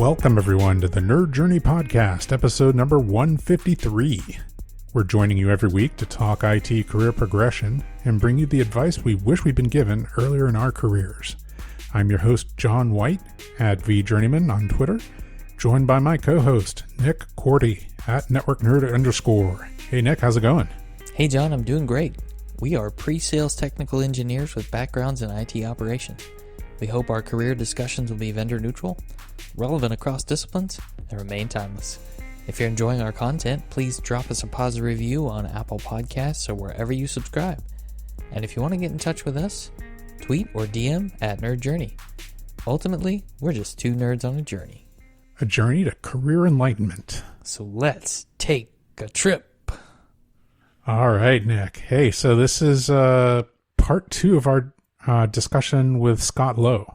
Welcome, everyone, to the Nerd Journey Podcast, episode number 153. We're joining you every week to talk IT career progression and bring you the advice we wish we'd been given earlier in our careers. I'm your host, John White, at VJourneyman on Twitter, joined by my co-host, Nick Cordy, at NetworkNerd_. Hey, Nick, how's it going? Hey, John, I'm doing great. We are pre-sales technical engineers with backgrounds in IT operations. We hope our career discussions will be vendor neutral, relevant across disciplines, and remain timeless. If you're enjoying our content, please drop us a positive review on Apple Podcasts or wherever you subscribe. And if you want to get in touch with us, tweet or DM at Nerd Journey. Ultimately, we're just two nerds on a journey. A journey to career enlightenment. So let's take a trip. All right, Nick. Hey, so this is part 2 of our discussion with Scott Lowe.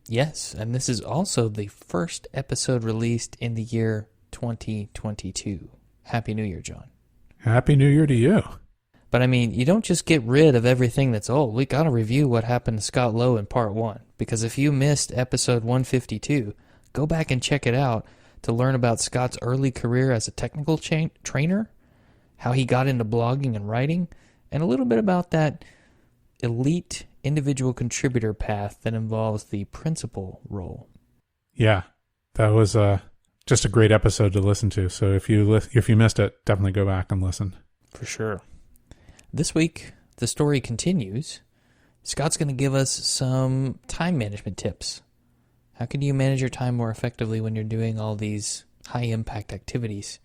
Yes, and this is also the first episode released in the year 2022. Happy New Year, John. Happy New Year to you. But I mean, you don't just get rid of everything that's old. We got to review what happened to Scott Lowe in part 1. Because if you missed episode 152, go back and check it out to learn about Scott's early career as a technical trainer, how he got into blogging and writing, and a little bit about that elite individual contributor path that involves the principal role. Yeah, that was just a great episode to listen to. So if you missed it, definitely go back and listen. For sure. This week, the story continues. Scott's going to give us some time management tips. How can you manage your time more effectively when you're doing all these high-impact activities?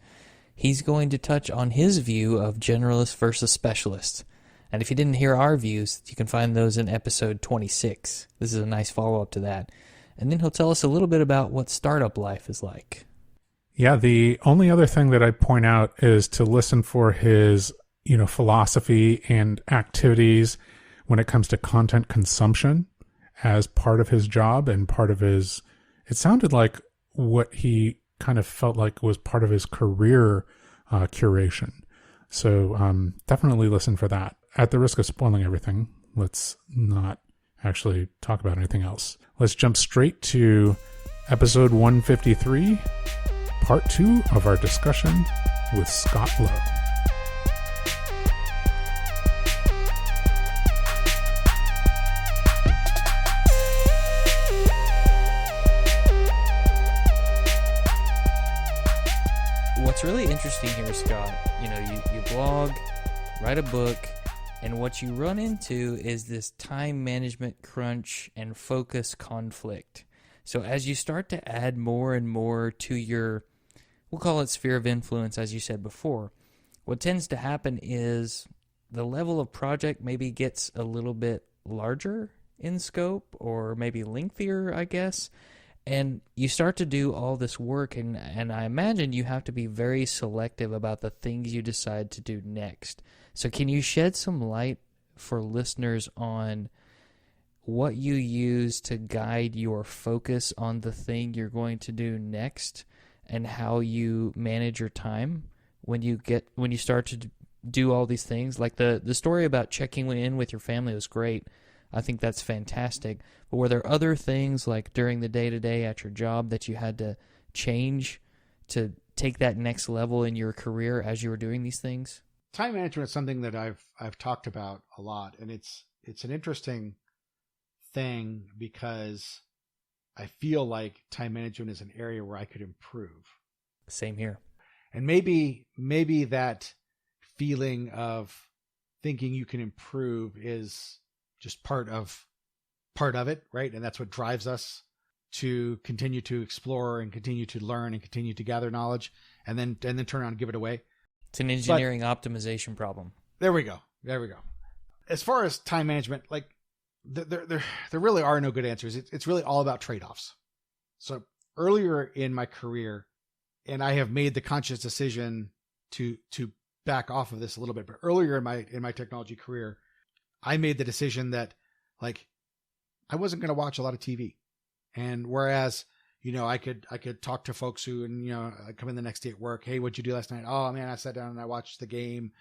He's going to touch on his view of generalists versus specialists. And if you didn't hear our views, you can find those in episode 26. This is a nice follow-up to that. And then he'll tell us a little bit about what startup life is like. Yeah, the only other thing that I'd point out is to listen for his, philosophy and activities when it comes to content consumption as part of his job and part of his, it sounded like what he kind of felt like was part of his career curation. So definitely listen for that. At the risk of spoiling everything, let's not actually talk about anything else. Let's jump straight to episode 153, part 2 of our discussion with Scott Lowe. What's really interesting here, Scott, you blog, write a book, and what you run into is this time management crunch and focus conflict. So as you start to add more and more to your, we'll call it sphere of influence, as you said before, what tends to happen is the level of project maybe gets a little bit larger in scope or maybe lengthier, I guess. And you start to do all this work, and I imagine you have to be very selective about the things you decide to do next. So can you shed some light for listeners on what you use to guide your focus on the thing you're going to do next and how you manage your time when you start to do all these things? Like the story about checking in with your family was great. I think that's fantastic. But were there other things like during the day-to-day at your job that you had to change to take that next level in your career as you were doing these things? Time management is something that I've talked about a lot, and it's an interesting thing because I feel like time management is an area where I could improve. Same here. And maybe that feeling of thinking you can improve is just part of it, right? And that's what drives us to continue to explore and continue to learn and continue to gather knowledge and then turn around and give it away. It's an engineering optimization problem. There we go. As far as time management, like there really are no good answers. It's really all about trade-offs. So earlier in my career, and I have made the conscious decision to back off of this a little bit, but earlier in my technology career, I made the decision that like I wasn't going to watch a lot of TV. And whereas, I could talk to folks who, and, I come in the next day at work. Hey, what'd you do last night? Oh man, I sat down and I watched the game,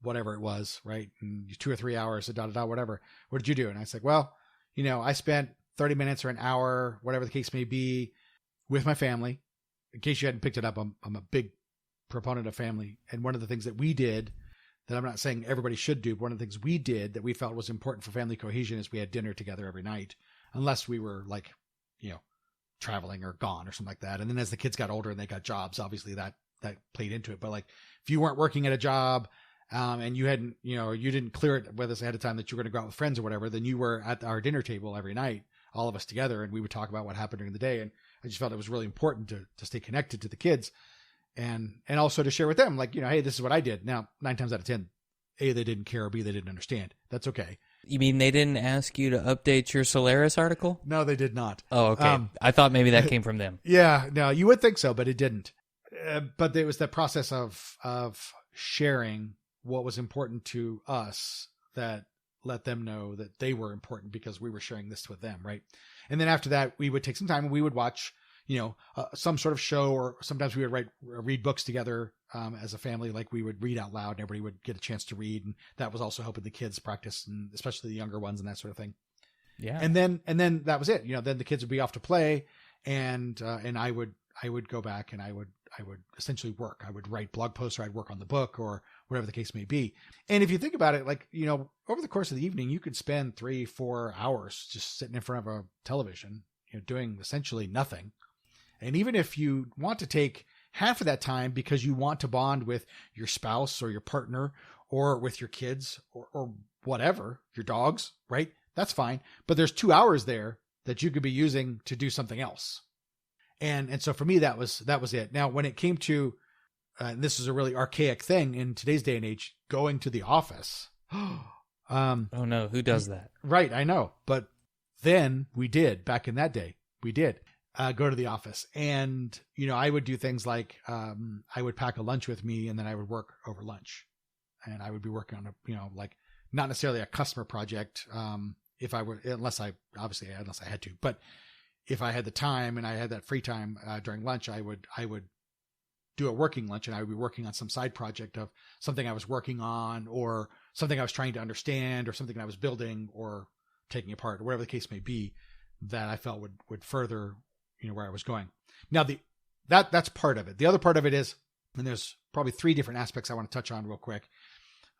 whatever it was, right? And 2 or 3 hours, whatever. What did you do? And I said, well, I spent 30 minutes or an hour, whatever the case may be, with my family. In case you hadn't picked it up, I'm a big proponent of family. And one of the things that we did that I'm not saying everybody should do, but one of the things we did that we felt was important for family cohesion is we had dinner together every night, unless we were like, traveling or gone or something like that. And then as the kids got older and they got jobs, obviously that played into it. But like if you weren't working at a job, and you hadn't, you didn't clear it with us ahead of time that you were going to go out with friends or whatever, then you were at our dinner table every night, all of us together, and we would talk about what happened during the day. And I just felt it was really important to stay connected to the kids and also to share with them, like, hey, this is what I did. Now, 9 times out of 10, A, they didn't care, or B, they didn't understand. That's okay. You mean they didn't ask you to update your Solaris article? No, they did not. Oh, okay. I thought maybe that came from them. Yeah, no, you would think so, but it didn't. But it was the process of sharing what was important to us that let them know that they were important because we were sharing this with them, right? And then after that, we would take some time and we would watch, some sort of show, or sometimes we would read books together as a family. Like we would read out loud and everybody would get a chance to read. And that was also helping the kids practice, and especially the younger ones and that sort of thing. Yeah. And then that was it. Then the kids would be off to play, and I would go back and I would essentially work. I would write blog posts, or I'd work on the book, or whatever the case may be. And if you think about it, like, over the course of the evening, you could spend 3-4 hours just sitting in front of a television, doing essentially nothing. And even if you want to take half of that time because you want to bond with your spouse or your partner or with your kids or whatever, your dogs, right? That's fine. But there's 2 hours there that you could be using to do something else. And so for me, that was it. Now, when it came to, and this is a really archaic thing in today's day and age, going to the office. Oh no, who does that? Right. I know. But then we did, back in that day, we did go to the office. And, I would do things like, I would pack a lunch with me, and then I would work over lunch, and I would be working on like not necessarily a customer project. Unless I had to, but if I had the time and I had that free time during lunch, I would do a working lunch, and I would be working on some side project of something I was working on, or something I was trying to understand, or something I was building or taking apart, or whatever the case may be, that I felt would further, where I was going. Now that's part of it. The other part of it is, and there's probably 3 different aspects I want to touch on real quick.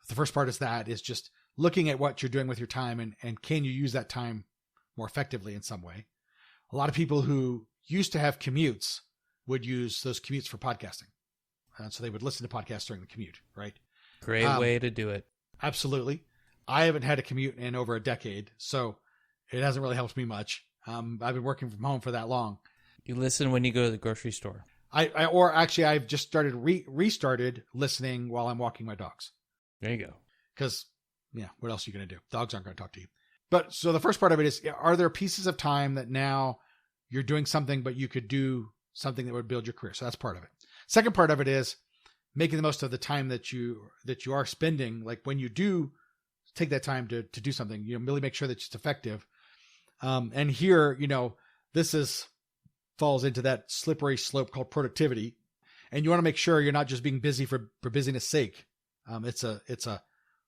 The first part is just looking at what you're doing with your time, and can you use that time more effectively in some way. A lot of people who used to have commutes would use those commutes for podcasting. And so they would listen to podcasts during the commute, right? Great way to do it. Absolutely. I haven't had a commute in over a decade, so it hasn't really helped me much. I've been working from home for that long. You listen when you go to the grocery store. I've just started restarted listening while I'm walking my dogs. There you go. Because, what else are you going to do? Dogs aren't going to talk to you. But so the first part of it is, are there pieces of time that now you're doing something, but you could do something that would build your career? So that's part of it. Second part of it is making the most of the time that you are spending. Like when you do take that time to do something, really make sure that it's effective. And here, this falls into that slippery slope called productivity. And you want to make sure you're not just being busy for busyness sake. It's a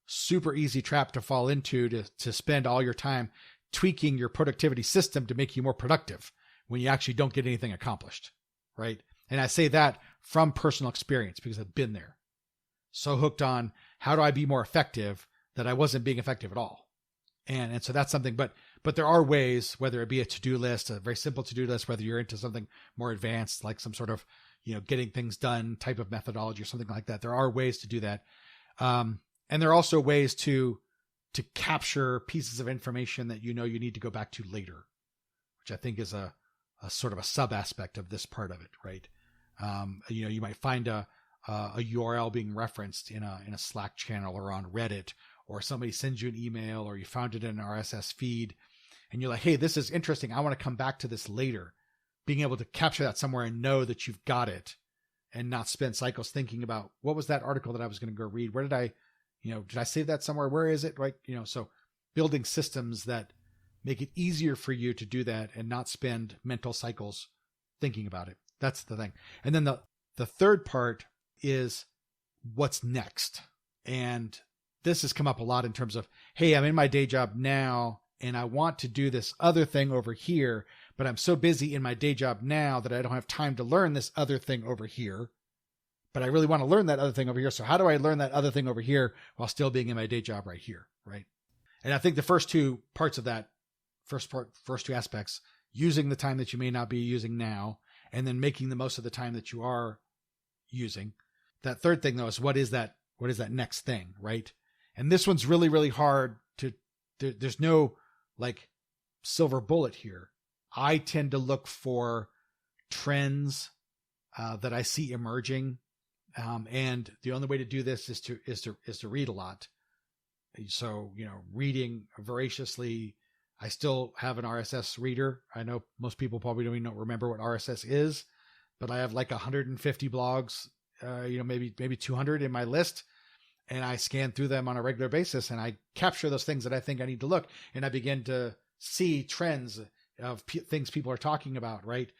super easy trap to fall into, to spend all your time tweaking your productivity system to make you more productive when you actually don't get anything accomplished. Right. And I say that from personal experience because I've been there. So hooked on how do I be more effective that I wasn't being effective at all. And so that's something, but there are ways, whether it be a to-do list, a very simple to-do list, whether you're into something more advanced, like some sort of, getting things done type of methodology or something like that. There are ways to do that. And there are also ways to capture pieces of information that you need to go back to later, which I think is a sort of a sub aspect of this part of it, right? You might find a URL being referenced in a Slack channel or on Reddit, or somebody sends you an email, or you found it in an RSS feed, and you're like, hey, this is interesting. I want to come back to this later. Being able to capture that somewhere and know that you've got it, and not spend cycles thinking about what was that article that I was going to go read? Where did I save that somewhere? Where is it? Right. So building systems that make it easier for you to do that and not spend mental cycles thinking about it. That's the thing. And then the third part is what's next. And this has come up a lot in terms of, hey, I'm in my day job now and I want to do this other thing over here, but I'm so busy in my day job now that I don't have time to learn this other thing over here. But I really want to learn that other thing over here. So how do I learn that other thing over here while still being in my day job right here? Right. And I think the first two parts of that first two aspects, using the time that you may not be using now, and then making the most of the time that you are using. That third thing though is what is that next thing? Right. And this one's really, really hard there's no like silver bullet here. I tend to look for trends that I see emerging. And the only way to do this is to read a lot. So, reading voraciously. I still have an RSS reader. I know most people probably don't even remember what RSS is, but I have like 150 blogs, maybe 200 in my list. And I scan through them on a regular basis, and I capture those things that I think I need to look. And I begin to see trends of things people are talking about, right?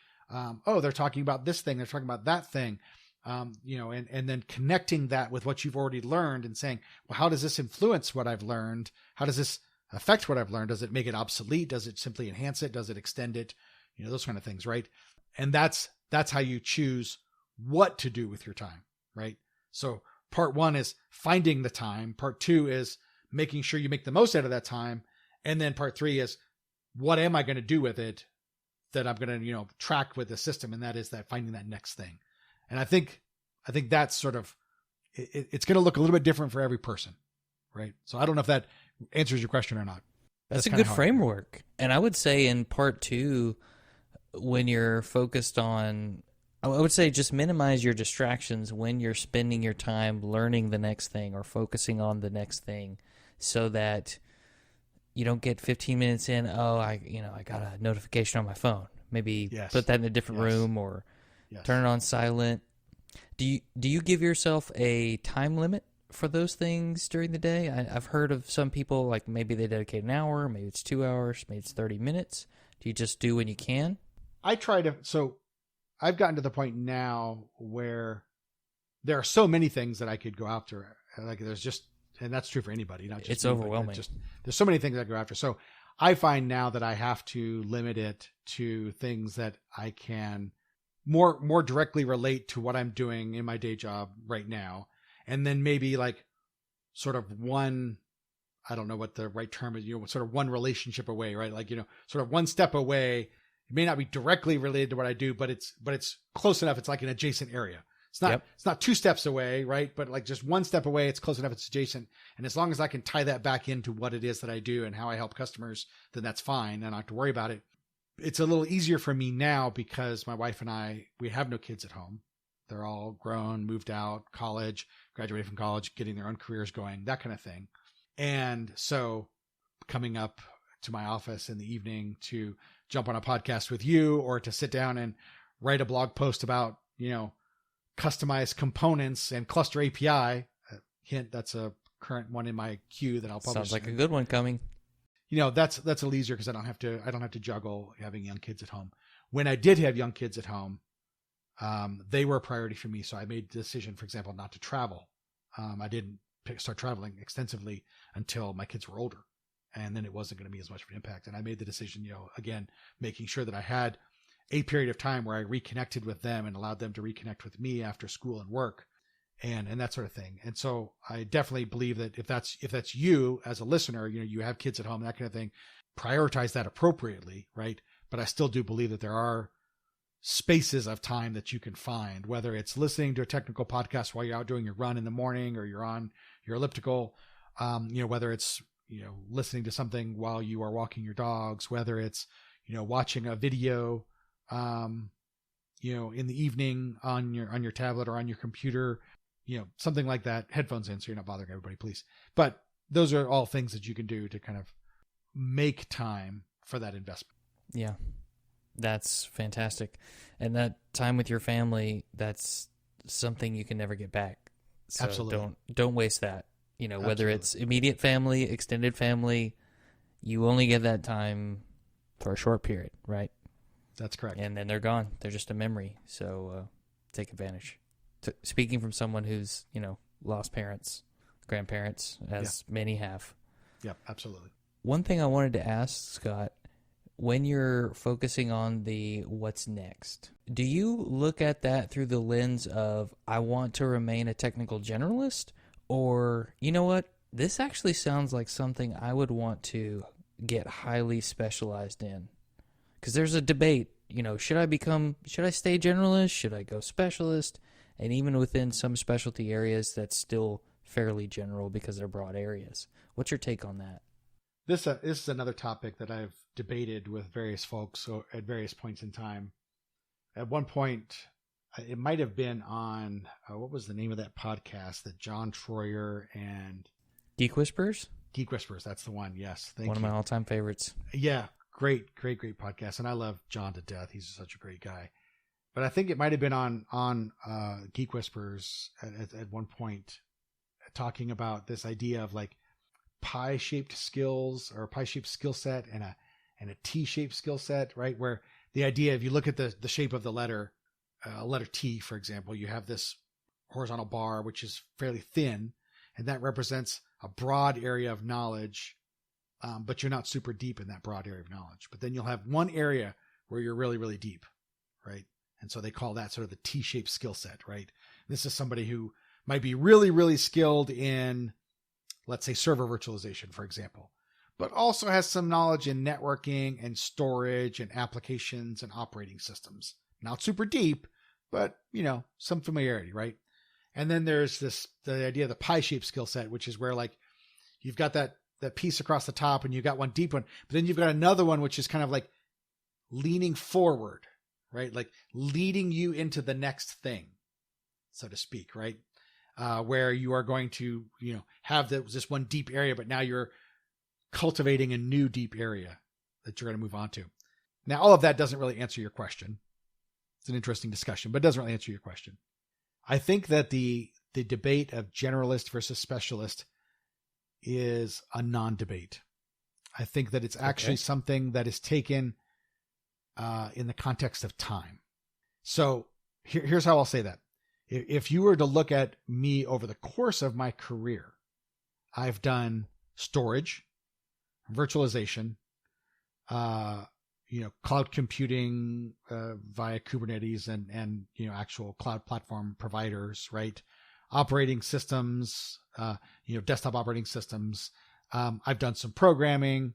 They're talking about this thing. They're talking about that thing. And then connecting that with what you've already learned and saying, well, how does this influence what I've learned? How does this affect what I've learned? Does it make it obsolete? Does it simply enhance it? Does it extend it? Those kind of things, right? And that's how you choose what to do with your time, right? So part one is finding the time. Part two is making sure you make the most out of that time. And then part three is, what am I going to do with it that I'm going to, track with the system? And that is that finding that next thing. And I think that's sort of, it's going to look a little bit different for every person, right? So I don't know if that answers your question or not. That's a good framework. And I would say in part two, when you're focused on, I would say just minimize your distractions when you're spending your time learning the next thing or focusing on the next thing, so that you don't get 15 minutes in, I got a notification on my phone. Maybe put that in a different room or turn it on silent. Do you give yourself a time limit for those things during the day? I've heard of some people, like maybe they dedicate an hour, maybe it's 2 hours, maybe it's 30 minutes. Do you just do when you can? I've gotten to the point now where there are so many things that I could go after. Like and that's true for anybody, not just it's me, overwhelming. There's so many things I go after. So I find now that I have to limit it to things that I can more directly relate to what I'm doing in my day job right now. And then maybe like sort of one, I don't know what the right term is, sort of one relationship away, right? Like, sort of one step away. It may not be directly related to what I do, but it's close enough. It's like an adjacent area. It's not 2 steps away, right? But like just 1 step away, it's close enough. It's adjacent. And as long as I can tie that back into what it is that I do and how I help customers, then that's fine. And I don't have to worry about it. It's a little easier for me now because my wife and I, we have no kids at home. They're all grown, moved out, college, graduated from college, getting their own careers going, that kind of thing. And so coming up to my office in the evening to jump on a podcast with you or to sit down and write a blog post about, customized components and cluster API. Hint, that's a current one in my queue that I'll publish. Sounds like a good one coming. That's a little easier because I don't have to juggle having young kids at home. When I did have young kids at home, they were a priority for me. So I made the decision, for example, not to travel. I didn't start traveling extensively until my kids were older. And then it wasn't going to be as much of an impact. And I made the decision, again, making sure that I had a period of time where I reconnected with them and allowed them to reconnect with me after school and work and that sort of thing. And so I definitely believe that if that's you as a listener, you have kids at home, that kind of thing, prioritize that appropriately. Right. But I still do believe that there are spaces of time that you can find, whether it's listening to a technical podcast while you're out doing your run in the morning or you're on your elliptical, whether it's, listening to something while you are walking your dogs, whether it's, watching a video, in the evening on your tablet or on your computer, something like that, headphones in so you're not bothering everybody, please. But those are all things that you can do to kind of make time for that investment. Yeah, that's fantastic. And that time with your family, that's something you can never get back. So Absolutely. Don't waste that. Whether Absolutely. it's immediate family, extended family, you only get that time for a short period, right? That's correct. And then they're gone. They're just a memory. So take advantage. Speaking from someone who's, lost parents, grandparents, as many have. Yeah, absolutely. One thing I wanted to ask, Scott, when you're focusing on the what's next, do you look at that through the lens of I want to remain a technical generalist, or you know what, this actually sounds like something I would want to get highly specialized in? Because there's a debate, should I stay generalist? Should I go specialist? And even within some specialty areas, that's still fairly general because they're broad areas. What's your take on that? This is another topic that I've debated with various folks at various points in time. At one point, it might have been on, what was the name of that podcast that John Troyer and... Geek Whispers? Geek Whispers, that's the one, yes. One of my all-time favorites. Yeah, great podcast. And I love John to death. He's such a great guy. But I think it might have been on Geek Whispers at one point, talking about this idea of like pie-shaped skills, or a pie-shaped skill set and a T-shaped skill set, right? Where the idea, if you look at the shape of the letter T, for example, you have this horizontal bar, which is fairly thin, and that represents a broad area of knowledge, but you're not super deep in that broad area of knowledge. But then you'll have one area where you're really, really deep, right? And so they call that sort of the T-shaped skill set, right? This is somebody who might be really, really skilled in, let's say, server virtualization, for example, but also has some knowledge in networking and storage and applications and operating systems. Not super deep, but, some familiarity, right? And then there's the idea of the pie-shaped skill set, which is where like you've got that piece across the top and you've got one deep one, but then you've got another one, which is kind of like leaning forward, right? Like leading you into the next thing, so to speak, right? Where you are going to, have this one deep area, but now you're cultivating a new deep area that you're going to move on to. Now, all of that doesn't really answer your question. It's an interesting discussion, but it doesn't really answer your question. I think that the debate of generalist versus specialist is a non-debate. I think that it's actually something that is taken in the context of time. So here's how I'll say that. If you were to look at me over the course of my career, I've done storage, virtualization, cloud computing via Kubernetes and actual cloud platform providers, right? Operating systems, desktop operating systems. I've done some programming.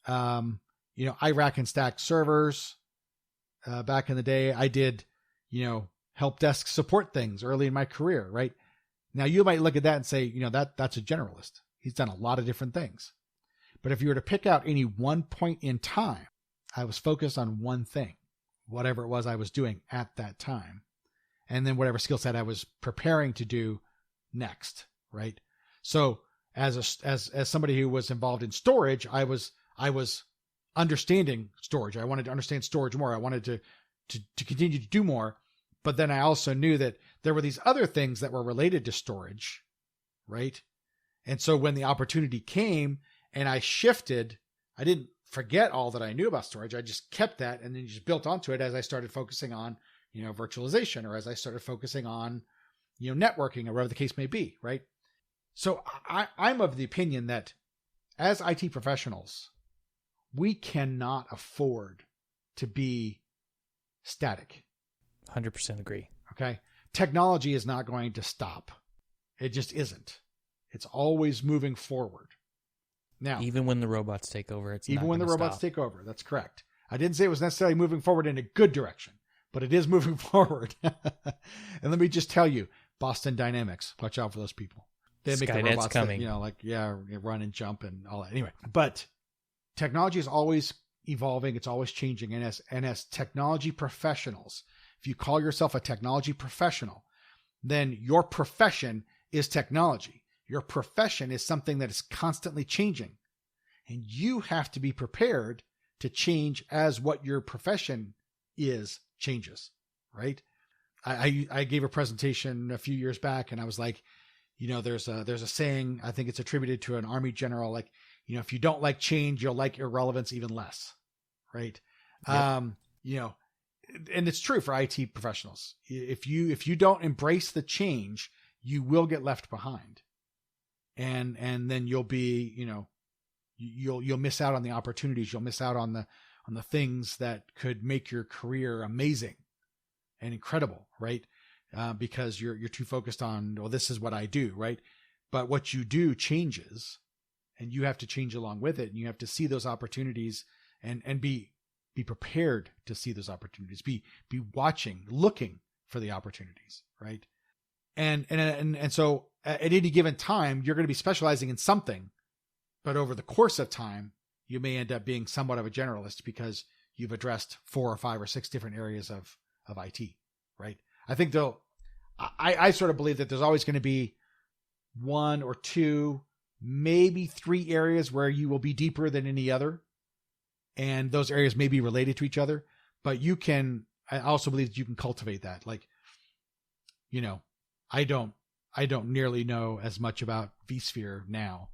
I rack and stack servers. Back in the day, I did, help desk support things early in my career, right? Now you might look at that and say, that's a generalist. He's done a lot of different things. But if you were to pick out any one point in time, I was focused on one thing, whatever it was I was doing at that time. And then whatever skill set I was preparing to do next, right? So as somebody who was involved in storage, I was understanding storage. I wanted to understand storage more. I wanted to continue to do more. But then I also knew that there were these other things that were related to storage, right? And so when the opportunity came and I shifted, I didn't forget all that I knew about storage. I just kept that and then just built onto it as I started focusing on, virtualization, or as I started focusing on, networking, or whatever the case may be, right? So I'm of the opinion that as IT professionals, we cannot afford to be static. 100% agree. Okay. Technology is not going to stop. It just isn't. It's always moving forward. Now, even when the robots take over, take over. That's correct. I didn't say it was necessarily moving forward in a good direction, but it is moving forward. And let me just tell you, Boston Dynamics, watch out for those people. They make the robots coming. That, run and jump and all that. Anyway, but technology is always evolving. It's always changing. And as technology professionals, if you call yourself a technology professional, then your profession is technology. Your profession is something that is constantly changing. And you have to be prepared to change as what your profession is changes, right? I gave a presentation a few years back and I was like, there's a saying, I think it's attributed to an Army general, like, if you don't like change, you'll like irrelevance even less, right? Yep. And it's true for IT professionals. If you don't embrace the change, you will get left behind. And then you'll be, you'll miss out on the opportunities. You'll miss out on the on the things that could make your career amazing and incredible, right? Because you're too focused on, well, this is what I do, right? But what you do changes, and you have to change along with it, and you have to see those opportunities and be prepared to see those opportunities, be watching, looking for the opportunities, right? And so at any given time, you're going to be specializing in something, but over the course of time, you may end up being somewhat of a generalist because you've addressed 4 or 5 or 6 different areas of IT, right? I think though, I sort of believe that there's always going to be 1 or 2, maybe 3 areas where you will be deeper than any other. And those areas may be related to each other, but I also believe that you can cultivate that. Like, you know, I don't nearly know as much about vSphere now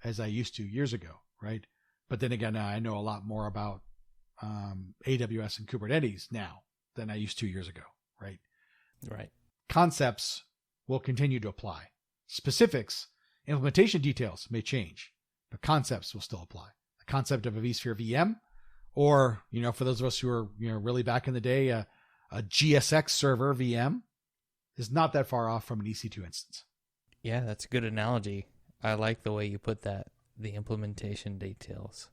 as I used to years ago, right? But then again, I know a lot more about AWS and Kubernetes now than I used 2 years ago, right? Right. Concepts will continue to apply. Specifics, implementation details may change, but concepts will still apply. The concept of a vSphere VM, or, you know, for those of us who are, you know, really back in the day, a GSX server VM is not that far off from an EC2 instance. Yeah, that's a good analogy. I like the way you put that. The implementation details,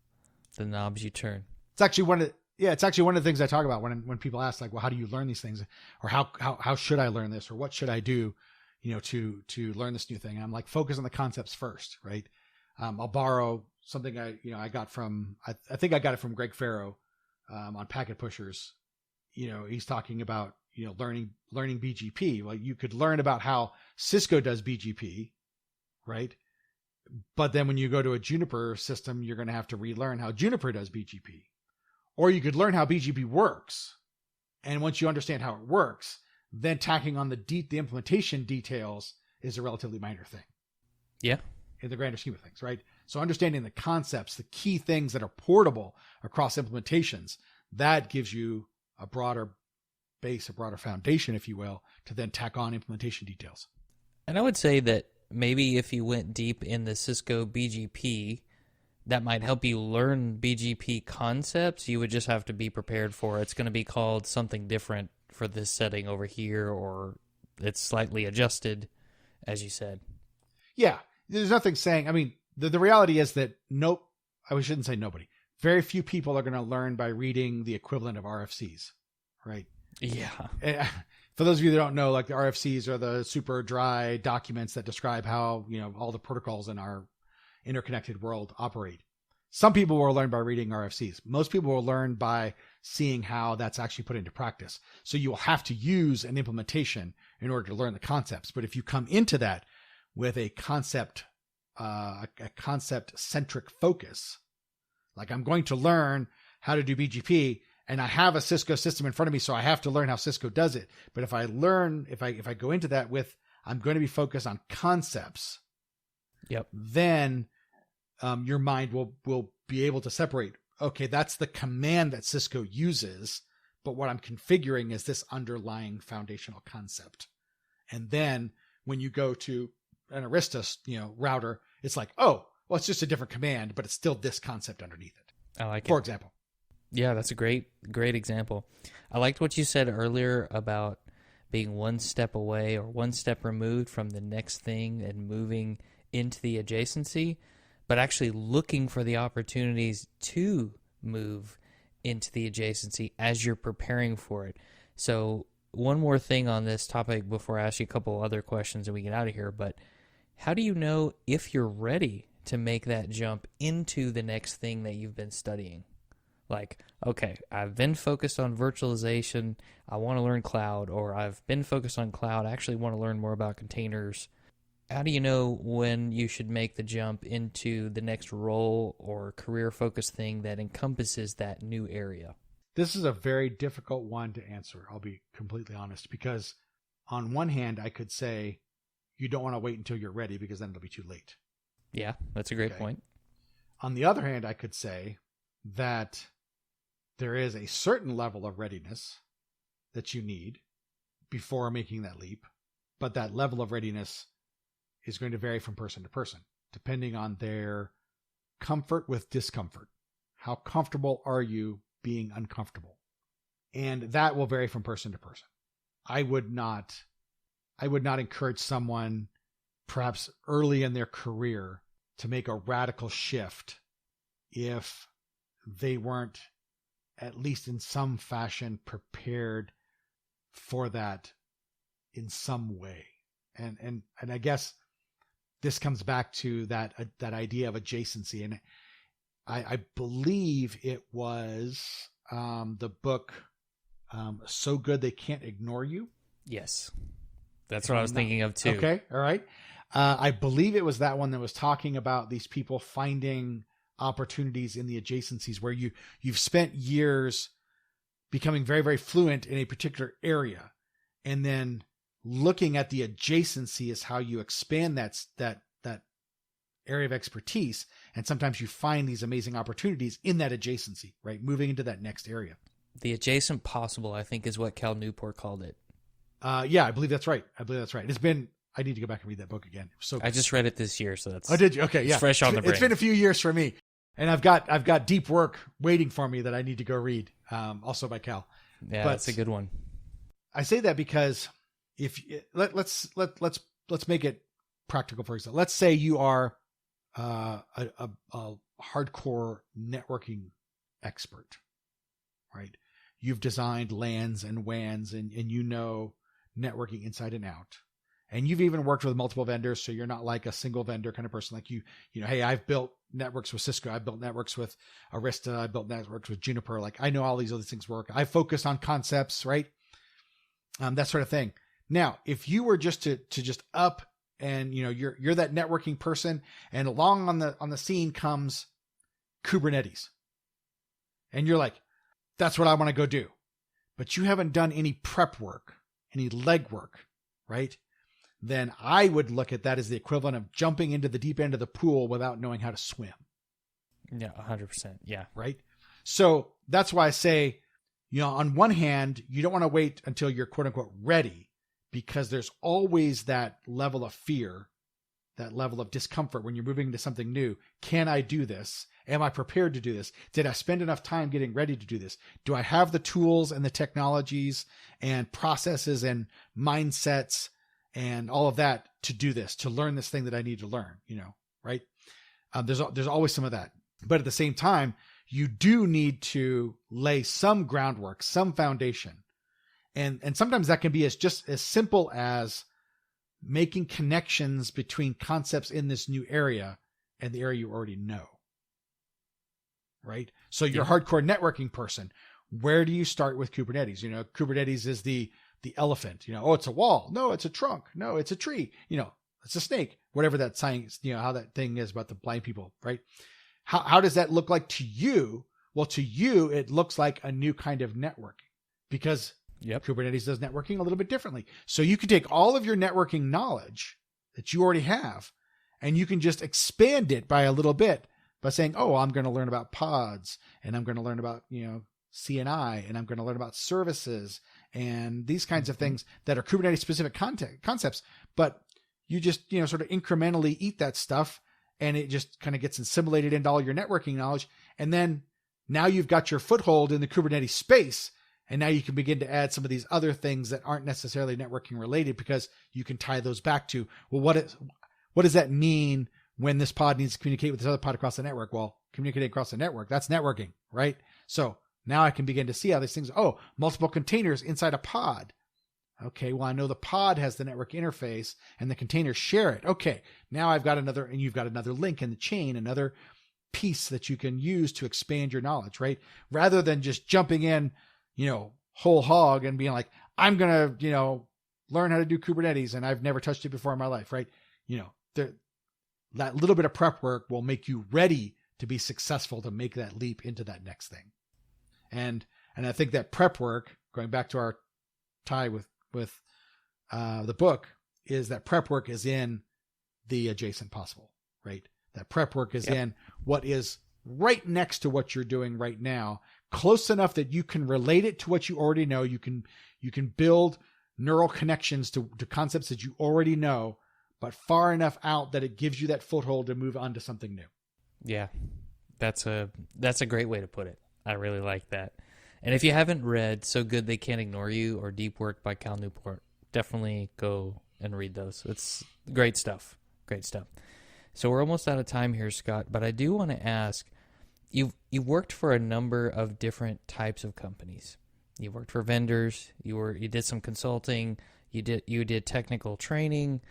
the knobs you turn. It's actually one of the things I talk about when people ask, like, well, how do you learn these things, or how should I learn this, or what should I do, you know, to learn this new thing? And I'm like, focus on the concepts first, right? I'll borrow something I got from, I think I got it from Greg Farrow on Packet Pushers. You know, he's talking about, you know, learning BGP. Well, you could learn about how Cisco does BGP, right? But then when you go to a Juniper system, you're going to have to relearn how Juniper does BGP. Or you could learn how BGP works. And once you understand how it works, then tacking on the implementation details is a relatively minor thing. Yeah. In the grander scheme of things, right? So understanding the concepts, the key things that are portable across implementations, that gives you a broader base, a broader foundation, if you will, to then tack on implementation details. And I would say that maybe if you went deep in the Cisco BGP, that might help you learn BGP concepts. You would just have to be prepared for it. It's going to be called something different for this setting over here, or it's slightly adjusted, as you said. Yeah. There's nothing saying, I mean, the reality is that I shouldn't say nobody. Very few people are going to learn by reading the equivalent of RFCs, right? Yeah. For those of you that don't know, like, the RFCs are the super dry documents that describe how, you know, all the protocols in our interconnected world operate. Some people will learn by reading RFCs. Most people will learn by seeing how that's actually put into practice. So you will have to use an implementation in order to learn the concepts. But if you come into that with a concept centric focus, like, I'm going to learn how to do BGP, and I have a Cisco system in front of me, so I have to learn how Cisco does it. But if I go into that with, I'm going to be focused on concepts, yep, then your mind will be able to separate, okay, that's the command that Cisco uses, but what I'm configuring is this underlying foundational concept. And then when you go to an Arista, you know, router, it's like, oh, well, it's just a different command, but it's still this concept underneath it. I like it. For example. Yeah, that's a great example. I liked what you said earlier about being one step away or one step removed from the next thing and moving into the adjacency, but actually looking for the opportunities to move into the adjacency as you're preparing for it. So one more thing on this topic before I ask you a couple other questions and we get out of here, but how do you know if you're ready to make that jump into the next thing that you've been studying? Like, okay, I've been focused on virtualization, I want to learn cloud, or I've been focused on cloud, I actually want to learn more about containers. How do you know when you should make the jump into the next role or career-focused thing that encompasses that new area? This is a very difficult one to answer, I'll be completely honest, because on one hand, I could say you don't want to wait until you're ready because then it'll be too late. Yeah, that's a great point. On the other hand, I could say that there is a certain level of readiness that you need before making that leap, but that level of readiness is going to vary from person to person, depending on their comfort with discomfort. How comfortable are you being uncomfortable. And that will vary from person to person. I would not encourage someone perhaps early in their career to make a radical shift if they weren't at least in some fashion prepared for that in some way. And I guess this comes back to that idea of adjacency. And I believe it was the book So Good They Can't Ignore You. Yes. That's what I was thinking of too. Okay. All right. I believe it was that one that was talking about these people finding opportunities in the adjacencies where you've spent years becoming very, very fluent in a particular area. And then looking at the adjacency is how you expand that area of expertise. And sometimes you find these amazing opportunities in that adjacency, right? Moving into that next area. The adjacent possible, I think, is what Cal Newport called it. Yeah, I believe that's right. I need to go back and read that book again. So I just read it this year, so that's. Oh, did you? Okay, yeah. It's fresh on the brain. It's been a few years for me, and I've got deep work waiting for me that I need to go read. Also by Cal. Yeah, that's a good one. I say that because if let's make it practical. For example, let's say you are a hardcore networking expert, right? You've designed LANs and WANs, and you know networking inside and out. And you've even worked with multiple vendors, so you're not like a single vendor kind of person. Like you know, hey, I've built networks with Cisco, I've built networks with Arista, I built networks with Juniper. Like I know all these other things work. I focus on concepts, right? That sort of thing. Now, if you were just to just up and you're that networking person, and along on the scene comes Kubernetes, and you're like, that's what I want to go do, but you haven't done any prep work, any leg work, right? Then I would look at that as the equivalent of jumping into the deep end of the pool without knowing how to swim. Yeah, 100%. Yeah. Right. So that's why I say, on one hand, you don't want to wait until you're quote unquote ready, because there's always that level of fear, that level of discomfort when you're moving into something new. Can I do this? Am I prepared to do this? Did I spend enough time getting ready to do this? Do I have the tools and the technologies and processes and mindsets and all of that to do this, to learn this thing that I need to learn, right? There's always some of that. But at the same time, you do need to lay some groundwork, some foundation. And sometimes that can be just as simple as making connections between concepts in this new area and the area you already know. Right? So you're a hardcore networking person. Where do you start with Kubernetes? Kubernetes is the elephant. Oh, it's a wall. No, it's a trunk. No, it's a tree. It's a snake. Whatever that science, how that thing is about the blind people, right? How does that look like to you? Well, to you, it looks like a new kind of networking, because Kubernetes does networking a little bit differently. So you can take all of your networking knowledge that you already have, and you can just expand it by a little bit by saying, oh, I'm going to learn about pods, and I'm going to learn about, CNI, and I'm going to learn about services and these kinds of things that are Kubernetes specific concepts. But you just, sort of incrementally eat that stuff, and it just kind of gets assimilated into all your networking knowledge. And then now you've got your foothold in the Kubernetes space. And now you can begin to add some of these other things that aren't necessarily networking related, because you can tie those back to, well, what does that mean when this pod needs to communicate with this other pod across the network? Well, communicating across the network, that's networking, right? So now I can begin to see how these things, multiple containers inside a pod. Okay, well, I know the pod has the network interface and the containers share it. Okay, now I've got another, and you've got another link in the chain, another piece that you can use to expand your knowledge, right? Rather than just jumping in, whole hog and being like, I'm going to, learn how to do Kubernetes and I've never touched it before in my life, right? That little bit of prep work will make you ready to be successful to make that leap into that next thing. And I think that prep work, going back to our tie with the book, is that prep work is in the adjacent possible, right? That prep work is in what is right next to what you're doing right now, close enough that you can relate it to what you already know. You can build neural connections to concepts that you already know, but far enough out that it gives you that foothold to move on to something new. Yeah, that's a great way to put it. I really like that. And if you haven't read So Good They Can't Ignore You or Deep Work by Cal Newport, definitely go and read those. It's great stuff. Great stuff. So we're almost out of time here, Scott, but I do want to ask, you've worked for a number of different types of companies. You worked for vendors, you did some consulting, you did technical training.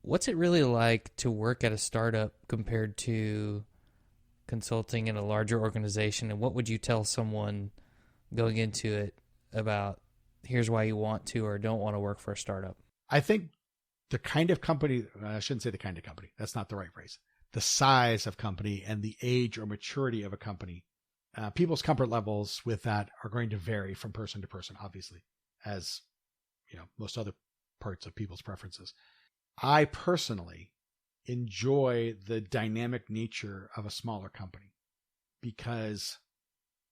What's it really like to work at a startup compared to consulting in a larger organization, and what would you tell someone going into it about here's why you want to or don't want to work for a startup? I think the kind of company, I shouldn't say the kind of company, that's not the right phrase. The size of company and the age or maturity of a company, people's comfort levels with that are going to vary from person to person, obviously, as most other parts of people's preferences. I personally enjoy the dynamic nature of a smaller company because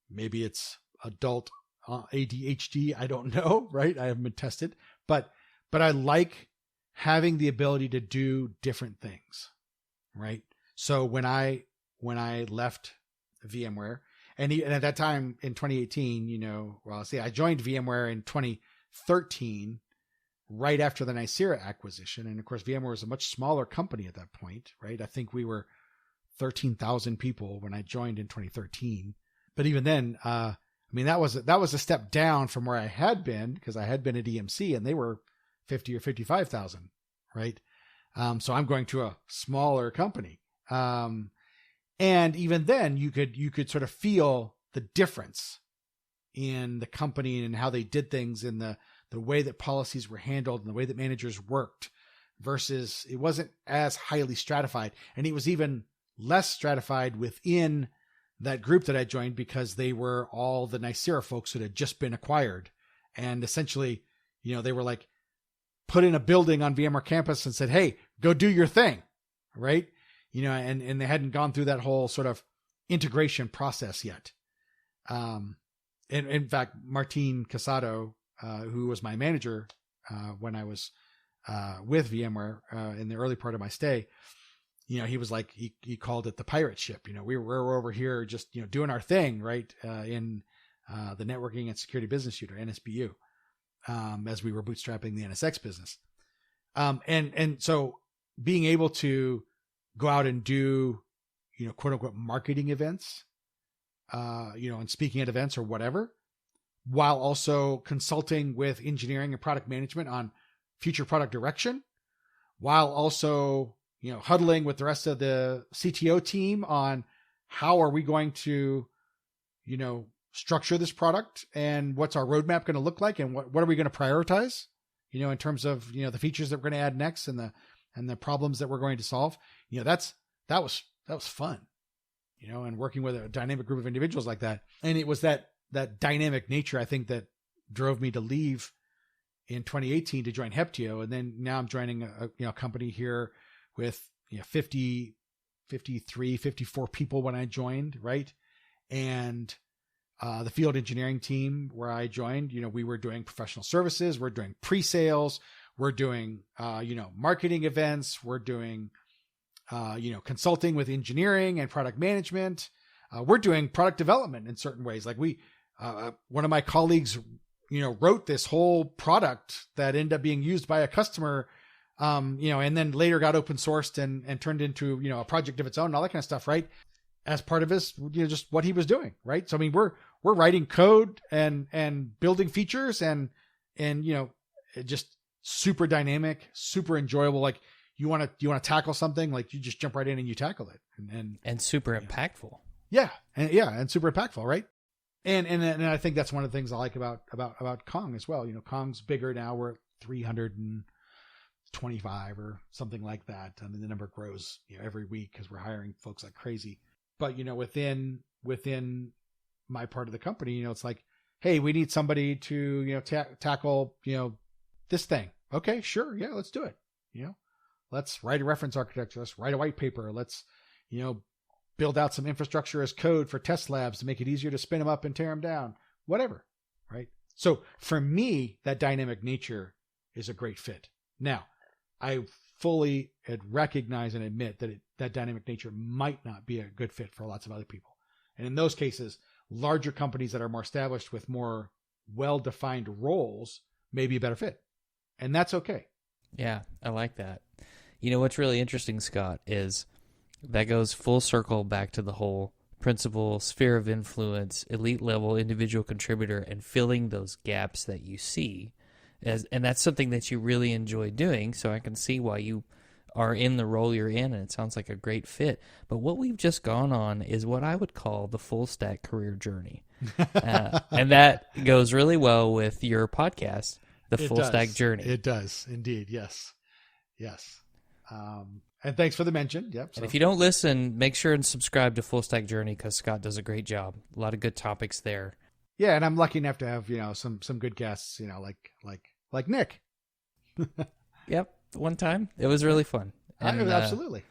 maybe it's adult ADHD. I don't know, right? I haven't been tested, but I like having the ability to do different things, right? So when I left VMware, and at that time in 2018, I joined VMware in 2013, right after the Nicira acquisition. And of course, VMware was a much smaller company at that point, right? I think we were 13,000 people when I joined in 2013. But even then, that was a step down from where I had been, because I had been at EMC and they were 50 or 55,000, right? So I'm going to a smaller company. And even then you could sort of feel the difference in the company and how they did things, in the way that policies were handled and the way that managers worked, versus it wasn't as highly stratified. And it was even less stratified within that group that I joined, because they were all the Nicira folks that had just been acquired. And essentially, they were like put in a building on VMware campus and said, hey, go do your thing. Right. And they hadn't gone through that whole sort of integration process yet. And in fact, Martin Casado, who was my manager when I was with VMware in the early part of my stay, he was like, he called it the pirate ship. We were over here just, doing our thing, right, in the networking and security business unit, NSBU, as we were bootstrapping the NSX business. And so being able to go out and do, quote unquote, marketing events, and speaking at events or whatever, while also consulting with engineering and product management on future product direction, while also, huddling with the rest of the CTO team on how are we going to, structure this product, and what's our roadmap going to look like, and what are we going to prioritize, in terms of, the features that we're going to add next, and the problems that we're going to solve. That was fun, and working with a dynamic group of individuals like that. And it was that dynamic nature, I think, that drove me to leave in 2018 to join Heptio. And then now I'm joining a company here with 50, 53, 54 people when I joined, right? And the field engineering team where I joined, we were doing professional services, we're doing pre-sales, we're doing marketing events, we're doing consulting with engineering and product management. We're doing product development in certain ways. Like one of my colleagues, wrote this whole product that ended up being used by a customer, and then later got open sourced and turned into, a project of its own and all that kind of stuff, right? As part of his, just what he was doing, right? So, we're writing code and building features and just super dynamic, super enjoyable. Like you want to tackle something, like you just jump right in and you tackle it and super impactful. Yeah. And super impactful. Right. And I think that's one of the things I like about Kong as well. Kong's bigger now. We're at 325 or something like that. I mean, the number grows every week because we're hiring folks like crazy. But within my part of the company, it's like, hey, we need somebody to tackle this thing. Okay, sure, yeah, let's do it. Let's write a reference architecture. Let's write a white paper. Let's build out some infrastructure as code for test labs to make it easier to spin them up and tear them down. Whatever, right? So for me, that dynamic nature is a great fit. Now, I fully recognize and admit that that dynamic nature might not be a good fit for lots of other people. And in those cases, larger companies that are more established with more well-defined roles may be a better fit. And that's okay. Yeah, I like that. You know, what's really interesting, Scott, is that goes full circle back to the whole principle, sphere of influence, elite level individual contributor, and filling those gaps that you see. And that's something that you really enjoy doing, so I can see why you are in the role you're in, and it sounds like a great fit. But what we've just gone on is what I would call the full stack career journey. And that goes really well with your podcast, The Full Stack Journey. It does, indeed, yes. Yes. And thanks for the mention. Yep. And if you don't listen, make sure and subscribe to Full Stack Journey because Scott does a great job. A lot of good topics there. Yeah, and I'm lucky enough to have, some good guests, like Nick. Yep, one time. It was really fun. And, absolutely.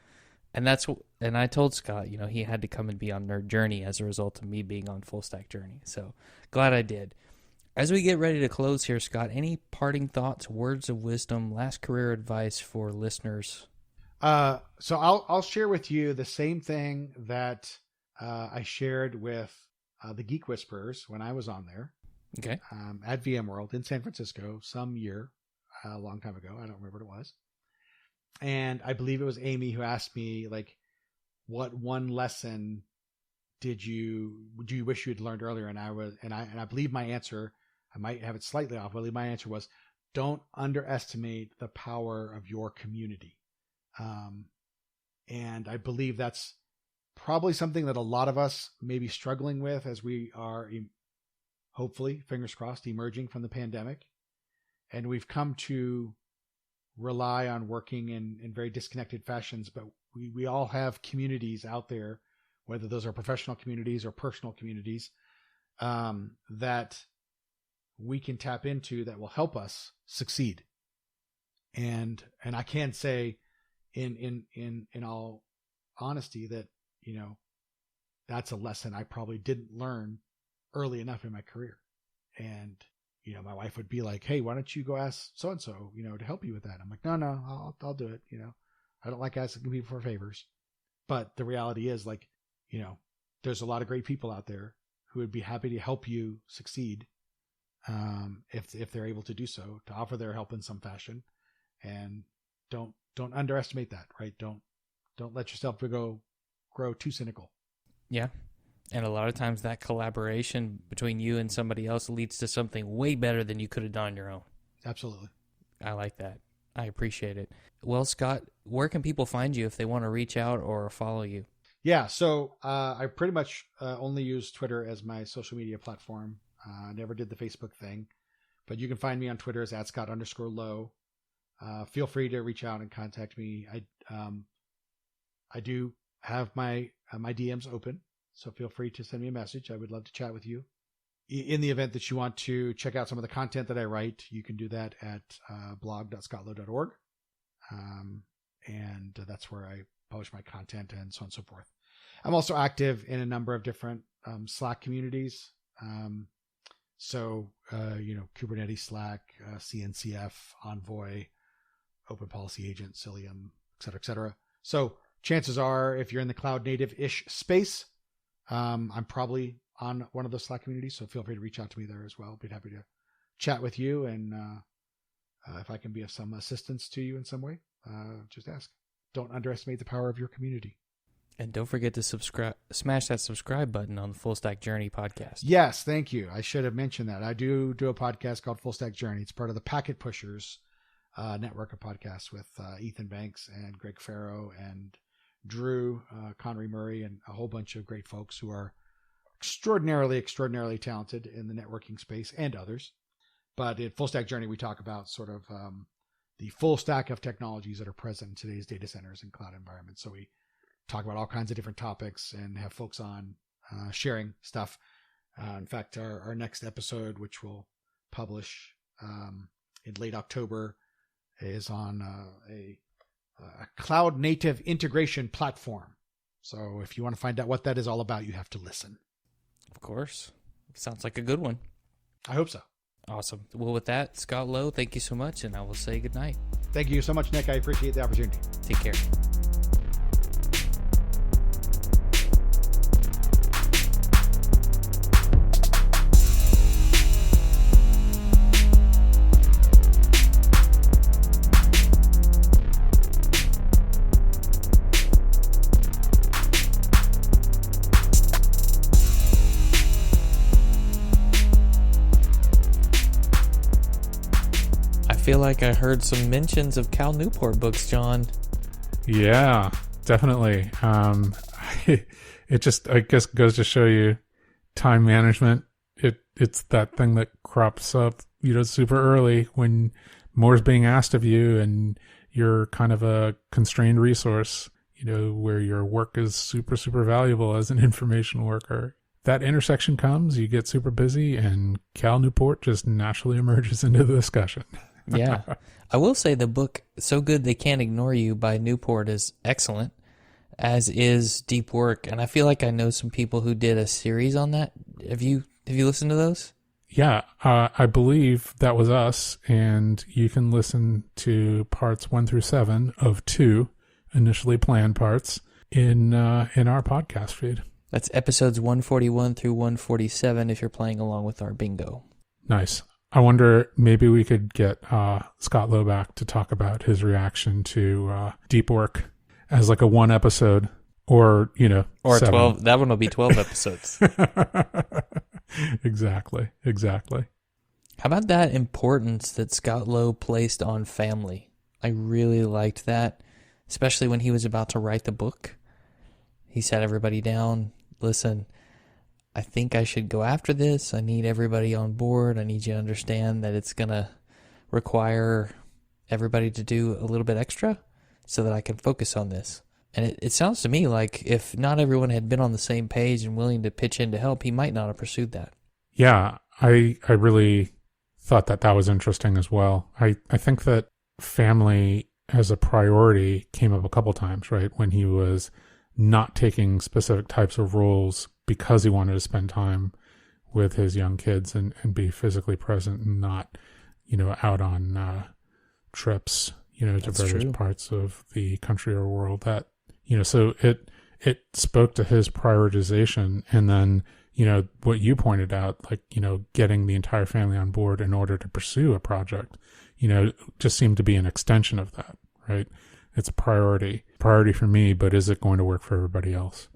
And I told Scott, he had to come and be on Nerd Journey as a result of me being on Full Stack Journey. So glad I did. As we get ready to close here, Scott, any parting thoughts, words of wisdom, last career advice for listeners? So I'll share with you the same thing that I shared with the Geek Whisperers when I was on there. Okay. At VMworld in San Francisco some year, a long time ago. I don't remember what it was. And I believe it was Amy who asked me, what one lesson do you wish you had learned earlier? And I believe my answer, I might have it slightly off, but I believe my answer was, don't underestimate the power of your community. And I believe that's probably something that a lot of us may be struggling with as we are, hopefully, fingers crossed, emerging from the pandemic. And we've come to rely on working in very disconnected fashions, but we all have communities out there, whether those are professional communities or personal communities, that we can tap into that will help us succeed. And I can say in all honesty that, that's a lesson I probably didn't learn early enough in my career. And, my wife would be like, hey, why don't you go ask so-and-so, to help you with that? I'm like, no, I'll do it. I don't like asking people for favors, but the reality is there's a lot of great people out there who would be happy to help you succeed. If they're able to do so, to offer their help in some fashion. And don't underestimate that, right? Don't let yourself grow too cynical. Yeah. And a lot of times that collaboration between you and somebody else leads to something way better than you could have done on your own. Absolutely. I like that. I appreciate it. Well, Scott, where can people find you if they want to reach out or follow you? Yeah. So, I pretty much only use Twitter as my social media platform. Never did the Facebook thing, but you can find me on Twitter as @Scott_Lowe. Feel free to reach out and contact me. I do have my DMs open, so feel free to send me a message. I would love to chat with you. In the event that you want to check out some of the content that I write, you can do that at blog.scottlowe.org. And that's where I publish my content and so on and so forth. I'm also active in a number of different Slack communities. Kubernetes Slack, CNCF, Envoy, Open Policy Agent, Cilium, et cetera, et cetera. So chances are, if you're in the cloud native-ish space, I'm probably on one of those Slack communities. So feel free to reach out to me there as well. I'd be happy to chat with you. And if I can be of some assistance to you in some way, just ask. Don't underestimate the power of your community. And don't forget to smash that subscribe button on the Full Stack Journey podcast. Yes, thank you. I should have mentioned that. I do a podcast called Full Stack Journey. It's part of the Packet Pushers network of podcasts with Ethan Banks and Greg Farrow and Drew Connery Murray and a whole bunch of great folks who are extraordinarily talented in the networking space and others. But at Full Stack Journey, we talk about sort of the full stack of technologies that are present in today's data centers and cloud environments. So we talk about all kinds of different topics and have folks on sharing stuff. In fact, our next episode, which we'll publish in late October, is on a cloud native integration platform. So if you want to find out what that is all about, you have to listen. Of course. Sounds like a good one. I hope so. Awesome. Well, with that, Scott Lowe, thank you so much, and I will say good night. Thank you so much, Nick. I appreciate the opportunity. Take care. feel like I heard some mentions of Cal Newport books, John. Yeah, definitely. It just, I guess, goes to show you time management. It's that thing that crops up, super early when more's being asked of you and you're kind of a constrained resource, where your work is super, super valuable as an information worker. That intersection comes, you get super busy, and Cal Newport just naturally emerges into the discussion. Yeah. I will say the book, So Good They Can't Ignore You by Newport, is excellent, as is Deep Work. And I feel like I know some people who did a series on that. Have you listened to those? Yeah, I believe that was us, and you can listen to parts 1 through 7 of 2 initially planned parts in our podcast feed. That's episodes 141 through 147 if you're playing along with our bingo. Nice. I wonder, maybe we could get Scott Lowe back to talk about his reaction to Deep Work as like a 1 episode, or 7. 12. That one will be 12 episodes. Exactly. How about that importance that Scott Lowe placed on family? I really liked that, especially when he was about to write the book. He sat everybody down. Listen, I think I should go after this. I need everybody on board. I need you to understand that it's going to require everybody to do a little bit extra so that I can focus on this. And it sounds to me like if not everyone had been on the same page and willing to pitch in to help, he might not have pursued that. Yeah, I really thought that was interesting as well. I think that family as a priority came up a couple times, right? When he was not taking specific types of roles because he wanted to spend time with his young kids and be physically present and not, out on trips, to That's various true. parts of the country or world. That, so it spoke to his prioritization. And then, what you pointed out, like, getting the entire family on board in order to pursue a project, just seemed to be an extension of that, right? It's a priority for me, but is it going to work for everybody else?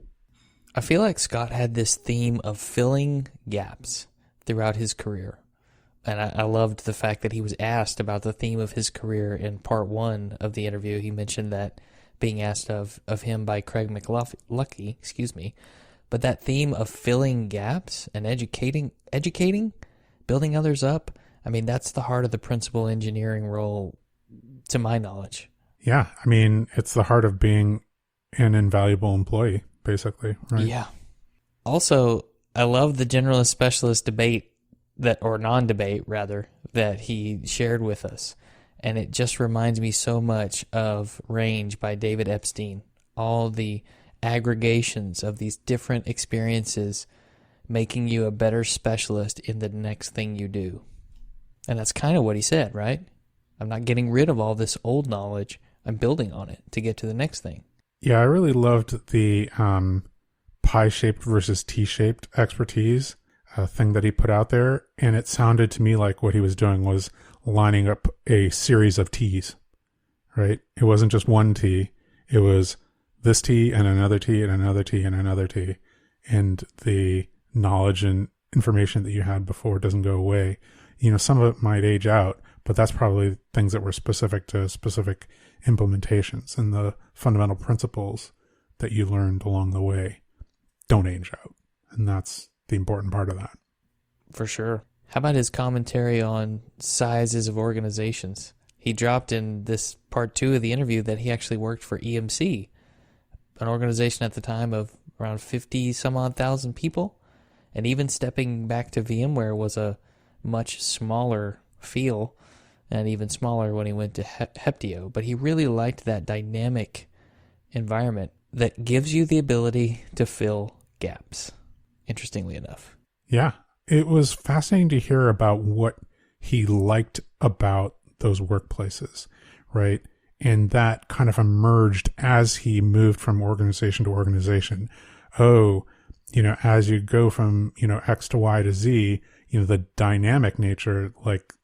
I feel like Scott had this theme of filling gaps throughout his career. And I loved the fact that he was asked about the theme of his career in part 1 of the interview. He mentioned that being asked of him by Craig McLucky, but that theme of filling gaps and educating, building others up, I mean, that's the heart of the principal engineering role, to my knowledge. Yeah, I mean, it's the heart of being an invaluable employee, basically, right? Yeah. Also, I love the generalist specialist debate or non-debate rather, that he shared with us. And it just reminds me so much of Range by David Epstein. All the aggregations of these different experiences making you a better specialist in the next thing you do. And that's kind of what he said, right? I'm not getting rid of all this old knowledge. I'm building on it to get to the next thing. Yeah, I really loved the pie-shaped versus T-shaped expertise thing that he put out there. And it sounded to me like what he was doing was lining up a series of T's, right? It wasn't just one T. It was this T and another T and another T and another T. And the knowledge and information that you had before doesn't go away. Some of it might age out, but that's probably things that were specific to specific implementations, and the fundamental principles that you learned along the way don't age out. And that's the important part of that. For sure. How about his commentary on sizes of organizations? He dropped in this part 2 of the interview that he actually worked for EMC, an organization at the time of around 50 some odd thousand people. And even stepping back to VMware was a much smaller feel, and even smaller when he went to Heptio. But he really liked that dynamic environment that gives you the ability to fill gaps, interestingly enough. Yeah, it was fascinating to hear about what he liked about those workplaces, right? And that kind of emerged as he moved from organization to organization. As you go from, X to Y to Z, the dynamic nature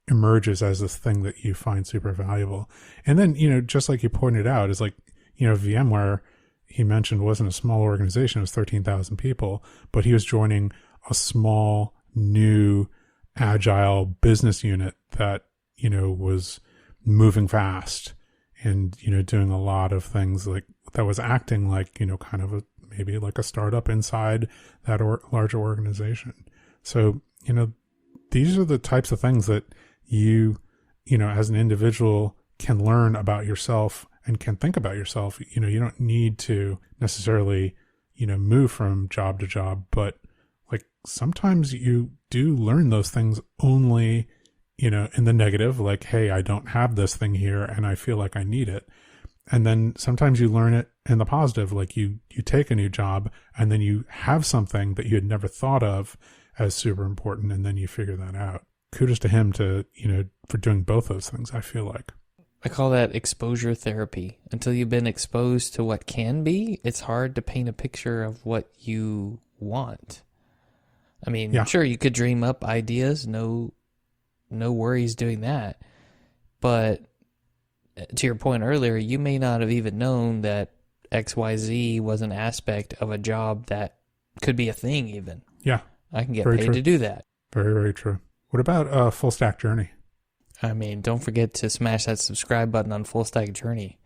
emerges as this thing that you find super valuable. And then, just like you pointed out, is VMware, he mentioned, wasn't a small organization. It was 13,000 people, but he was joining a small, new, agile business unit that, was moving fast and, doing a lot of things like that was acting like, kind of maybe like a startup inside that larger organization. So, these are the types of things that you as an individual can learn about yourself and can think about yourself. You don't need to necessarily, move from job to job, but like sometimes you do learn those things only, in the negative, like, hey, I don't have this thing here and I feel like I need it. And then sometimes you learn it in the positive, like you take a new job and then you have something that you had never thought of as super important. And then you figure that out. Kudos to him for doing both those things, I feel like. I call that exposure therapy. Until you've been exposed to what can be, it's hard to paint a picture of what you want. I mean, Sure, you could dream up ideas, no worries doing that. But to your point earlier, you may not have even known that XYZ was an aspect of a job that could be a thing even. Yeah. I can get very paid true. to do that. Very, very true. What about Full Stack Journey? I mean, don't forget to smash that subscribe button on Full Stack Journey.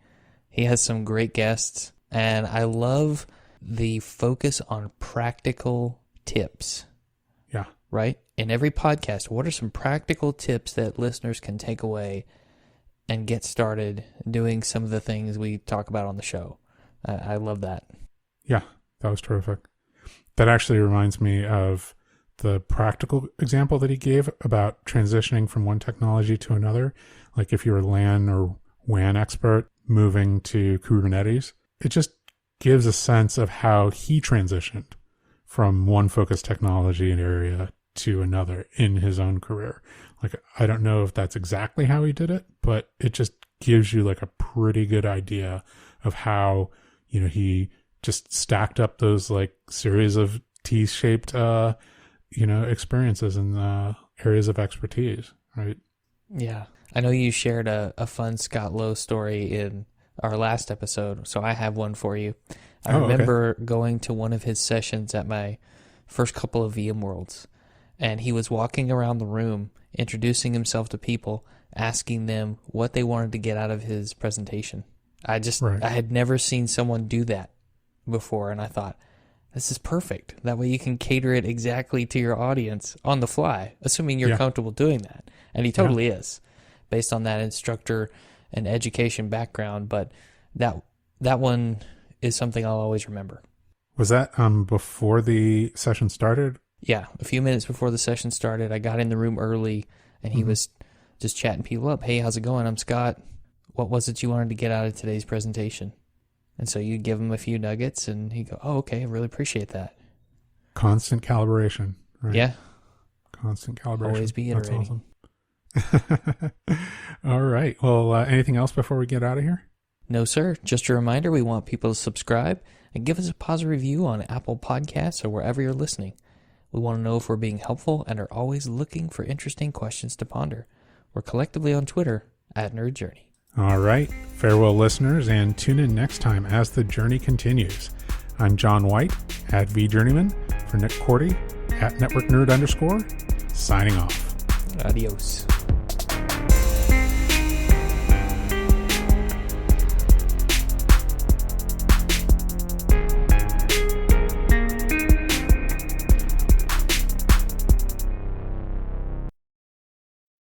He has some great guests, and I love the focus on practical tips. Yeah. Right? In every podcast, what are some practical tips that listeners can take away and get started doing some of the things we talk about on the show? I love that. Yeah, that was terrific. That actually reminds me of the practical example that he gave about transitioning from one technology to another. Like if you're a LAN or WAN expert moving to Kubernetes, it just gives a sense of how he transitioned from one focused technology and area to another in his own career. Like, I don't know if that's exactly how he did it, but it just gives you like a pretty good idea of how, he just stacked up those like series of T-shaped, experiences and areas of expertise, right? Yeah. I know you shared a fun Scott Lowe story in our last episode, so I have one for you. I remember going to one of his sessions at my first couple of VMworlds, and he was walking around the room, introducing himself to people, asking them what they wanted to get out of his presentation. I had never seen someone do that before, and I thought, this is perfect. That way you can cater it exactly to your audience on the fly, assuming you're comfortable doing that. And he totally is, based on that instructor and education background. But that one is something I'll always remember. Was that before the session started? Yeah, a few minutes before the session started. I got in the room early, and he was just chatting people up. Hey, how's it going? I'm Scott. What was it you wanted to get out of today's presentation? And so you give him a few nuggets, and he'd go, oh, okay, I really appreciate that. Constant calibration, right? Yeah. Constant calibration. Always be iterating. That's awesome. All right. Well, anything else before we get out of here? No, sir. Just a reminder, we want people to subscribe and give us a positive review on Apple Podcasts or wherever you're listening. We want to know if we're being helpful and are always looking for interesting questions to ponder. We're collectively on Twitter @NerdJourney. All right. Farewell, listeners, and tune in next time as the journey continues. I'm John White @VJourneyman, for Nick Cordy @NetworkNerd_, signing off. Adios.